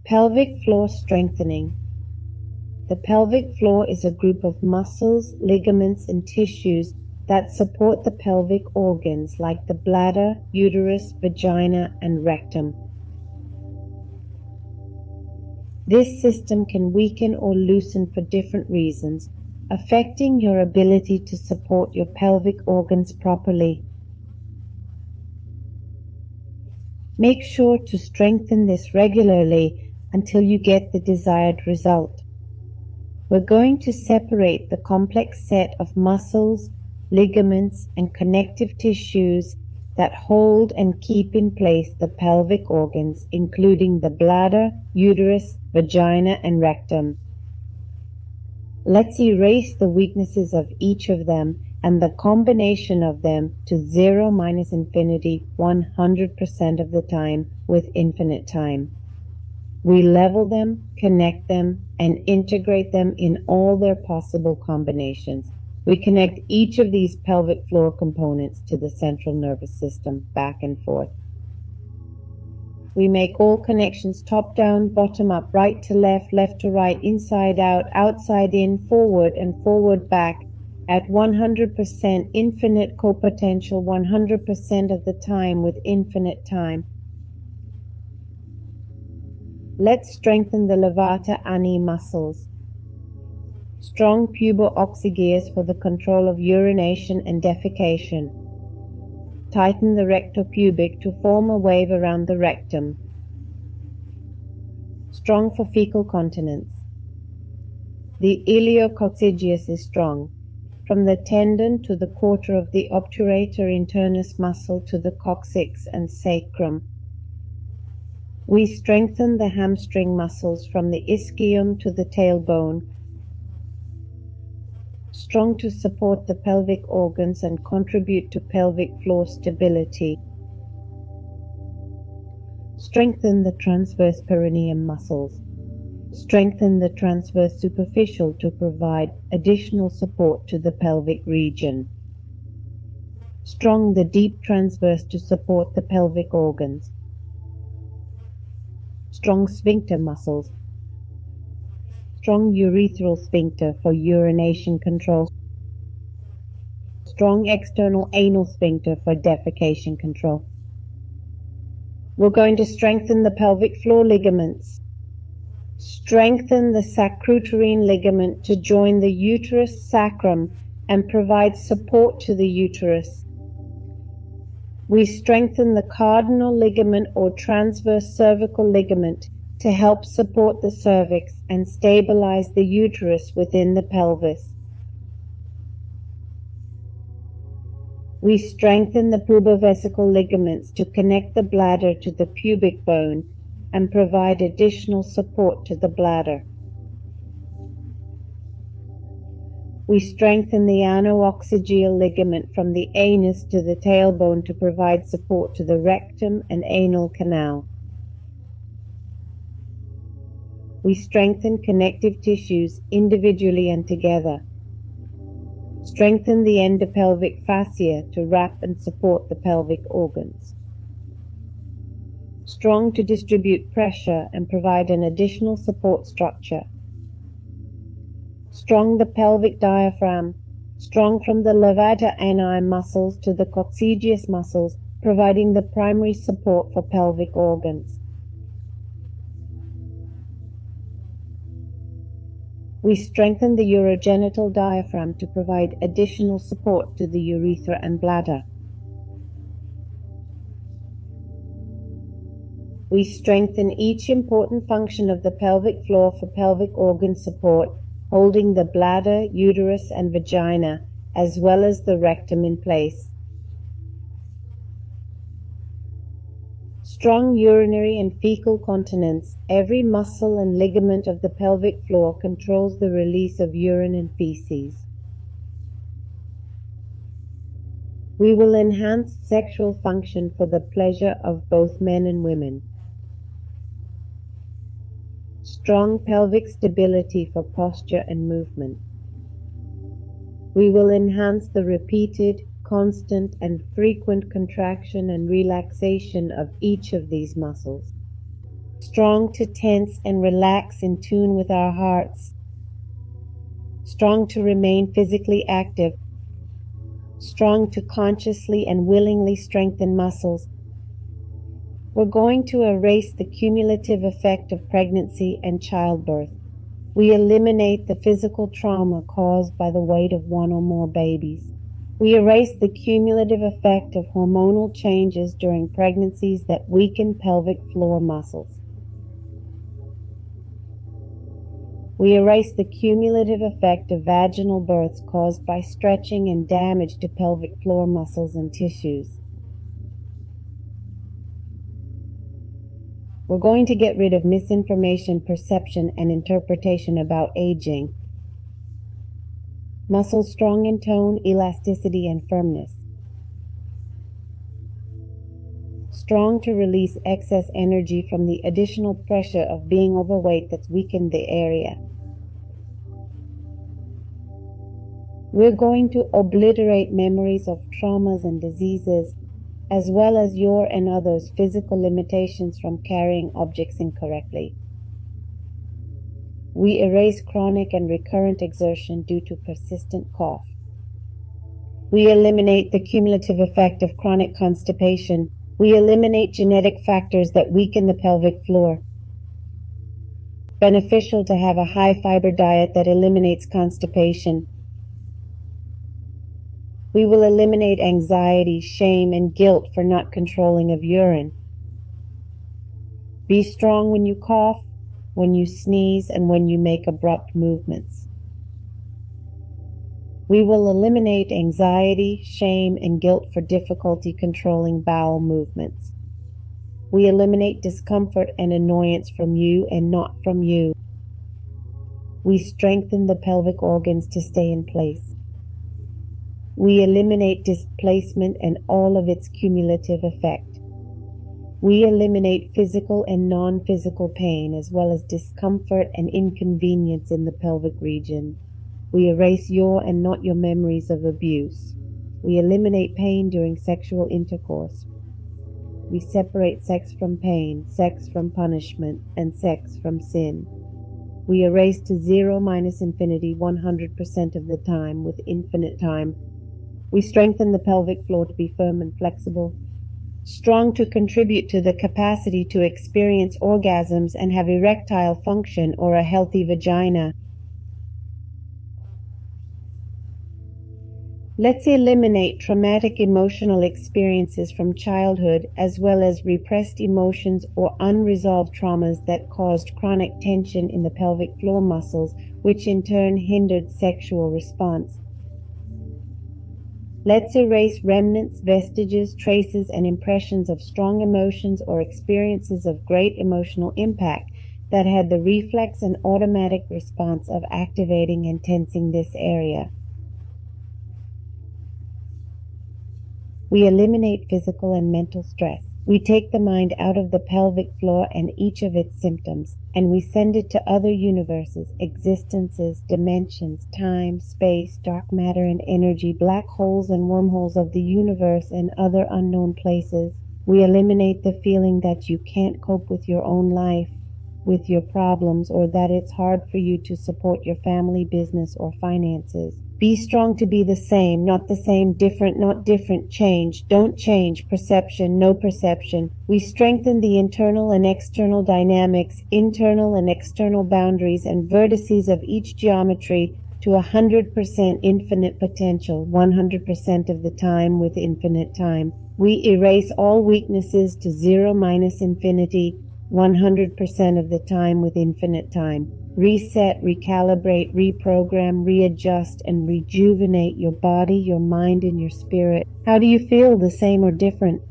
Pelvic floor strengthening. The pelvic floor is a group of muscles, ligaments, and tissues that support the pelvic organs like the bladder, uterus, vagina, and rectum. This system can weaken or loosen for different reasons, affecting your ability to support your pelvic organs properly. Make sure to strengthen this regularly until you get the desired result. We're going to separate the complex set of muscles, ligaments, and connective tissues that hold and keep in place the pelvic organs, including the bladder, uterus, vagina, and rectum. Let's erase the weaknesses of each of them and the combination of them to 0 minus infinity 100% of the time with infinite time. We level them, connect them, and integrate them in all their possible combinations. We connect each of these pelvic floor components to the central nervous system, back and forth. We make all connections top down, bottom up, right to left, left to right, inside out, outside in, forward and forward back at 100% infinite copotential 100% of the time with infinite time. Let's strengthen the levator ani muscles. Strong pubo-occygeus for the control of urination and defecation. Tighten the rectopubic to form a wave around the rectum. Strong for fecal continence. The iliococcygeus is strong, from the tendon to the quarter of the obturator internus muscle to the coccyx and sacrum. We strengthen the hamstring muscles from the ischium to the tailbone, strong to support the pelvic organs and contribute to pelvic floor stability. Strengthen the transverse perineum muscles. Strengthen the transverse superficial to provide additional support to the pelvic region. Strong the deep transverse to support the pelvic organs. Strong sphincter muscles. Strong urethral sphincter for urination control. Strong external anal sphincter for defecation control. We're going to strengthen the pelvic floor ligaments. Strengthen the sacrouterine ligament to join the uterus sacrum and provide support to the uterus. We strengthen the cardinal ligament or transverse cervical ligament to help support the cervix and stabilize the uterus within the pelvis. We strengthen the pubovesical ligaments to connect the bladder to the pubic bone and provide additional support to the bladder. We strengthen the anooccygeal ligament from the anus to the tailbone to provide support to the rectum and anal canal. We strengthen connective tissues individually and together. Strengthen the endopelvic fascia to wrap and support the pelvic organs. Strong to distribute pressure and provide an additional support structure. Strong the pelvic diaphragm, strong from the levator ani muscles to the coccygeus muscles, providing the primary support for pelvic organs. We strengthen the urogenital diaphragm to provide additional support to the urethra and bladder. We strengthen each important function of the pelvic floor for pelvic organ support, holding the bladder, uterus, and vagina, as well as the rectum in place. Strong urinary and fecal continence. Every muscle and ligament of the pelvic floor controls the release of urine and feces. We will enhance sexual function for the pleasure of both men and women. Strong pelvic stability for posture and movement. We will enhance the repeated, constant, and frequent contraction and relaxation of each of these muscles. strong to tense and relax in tune with our hearts, strong to remain physically active, strong to consciously and willingly strengthen muscles. We're going to erase the cumulative effect of pregnancy and childbirth. We eliminate the physical trauma caused by the weight of one or more babies. We erase the cumulative effect of hormonal changes during pregnancies that weaken pelvic floor muscles. We erase the cumulative effect of vaginal births caused by stretching and damage to pelvic floor muscles and tissues. We're going to get rid of misinformation, perception, and interpretation about aging. Muscles strong in tone, elasticity, and firmness. Strong to release excess energy from the additional pressure of being overweight that's weakened the area. We're going to obliterate memories of traumas and diseases, as well as your and others' physical limitations from carrying objects incorrectly. We erase chronic and recurrent exertion due to persistent cough. We eliminate the cumulative effect of chronic constipation. We eliminate genetic factors that weaken the pelvic floor. Beneficial to have a high-fiber diet that eliminates constipation. We will eliminate anxiety, shame, and guilt for not controlling of urine. Be strong when you cough, when you sneeze, and when you make abrupt movements. We will eliminate anxiety, shame, and guilt for difficulty controlling bowel movements. We eliminate discomfort and annoyance from you and not from you. We strengthen the pelvic organs to stay in place. We eliminate displacement and all of its cumulative effect. We eliminate physical and non-physical pain, as well as discomfort and inconvenience in the pelvic region. We erase your and not your memories of abuse. We eliminate pain during sexual intercourse. We separate sex from pain, sex from punishment, and sex from sin. We erase to 0 minus infinity 100% of the time with infinite time. We strengthen the pelvic floor to be firm and flexible, strong to contribute to the capacity to experience orgasms and have erectile function or a healthy vagina. Let's eliminate traumatic emotional experiences from childhood, as well as repressed emotions or unresolved traumas that caused chronic tension in the pelvic floor muscles, which in turn hindered sexual response. Let's erase remnants, vestiges, traces, and impressions of strong emotions or experiences of great emotional impact that had the reflex and automatic response of activating and tensing this area. We eliminate physical and mental stress. We take the mind out of the pelvic floor and each of its symptoms, and we send it to other universes, existences, dimensions, time, space, dark matter and energy, black holes and wormholes of the universe and other unknown places. We eliminate the feeling that you can't cope with your own life, with your problems, or that it's hard for you to support your family, business, or finances. Be strong to be the same, not the same, different, not different, change, don't change, perception, no perception. We strengthen the internal and external dynamics, internal and external boundaries and vertices of each geometry to 100% infinite potential, 100% of the time with infinite time. We erase all weaknesses to 0 minus infinity, 100% of the time with infinite time. Reset, recalibrate, reprogram, readjust, and rejuvenate your body, your mind, and your spirit. How do you feel? The same or different?